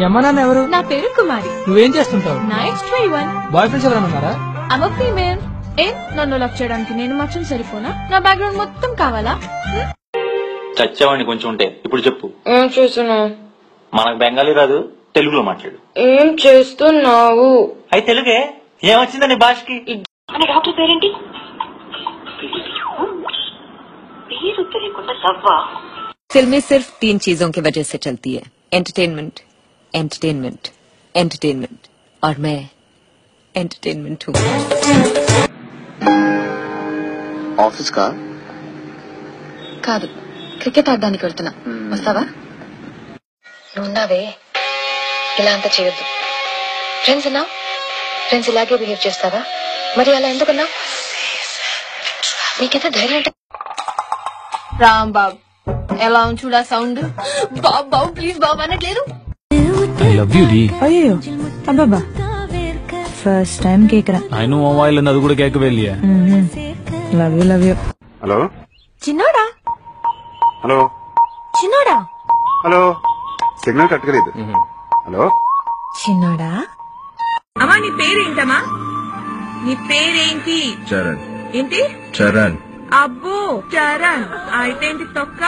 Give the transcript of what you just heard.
అమ్మ నాన్న ఎవరు? నా పేరు కుమారి. నువ్వేం చేస్తుంటావు? నైట్స్ 21. బాయ్ ఫ్రెండ్స్ ఎవరైనా ఉన్నారా? I'm a female. నన్ను లవ్ చేయడానికి నేను మాత్రం సరిపోనా? నా బ్యాక్గ్రౌండ్ మొత్తం కావాలా? చచ్చావాడిని కొంచెం ఉంటే. ఇప్పుడు చెప్పు. ఏం చేస్తున్నావు? మనకు బెంగాలీ రాదు, తెలుగులో మాట్లాడు. ఏం చేస్తున్నావు? అయితే తెలుగే. ఏమొచ్చిందా నీ భాషకి? డాక్టర్ పేరేంటి? फिल्में सिर्फ 3 चीजों की वजह से चलती है, एंटरटेनमेंट, एंटरटेनमेंट, एंटरटेनमेंट, और मैं एंटरटेनमेंट हूँ. ఆఫీస్ కా కాదు, క్రికెట్ ఆడడానికి వెళ్తున్నా. వస్తావా? నువ్వున్నావే, ఇలా అంతా చేయొద్దు. ఫ్రెండ్స్ అన్నా, ఫ్రెండ్స్ ఇలాగే బిహేవ్ చేస్తావా? మరి అలా ఎందుకన్నా? నీకెంత ధైర్యం అంటే? రామ్ బాబు ఎలా చూడా సౌండ్. బాబు బాబు ప్లీజ్ బాబు అనట్లేదు. I love you, डी. అయ్యో అబ్బాబా, ఫస్ట్ టైం కేకరా. I know मोबाइल అది కూడా కేక్ వెళ్ళియా. Love you. హలో చిన్నోడా, హలో చిన్నోడా, హలో సిగ్నల్ కట్టలేదు. హలో చిన్నోడా. అమ్మా నీ పేరేంటమ్మా? నీ పేరేంటి? చరణ్. ఏంటి? చరణ్. అబ్బో చరణ్. అయితే ఏంటి తొక్క?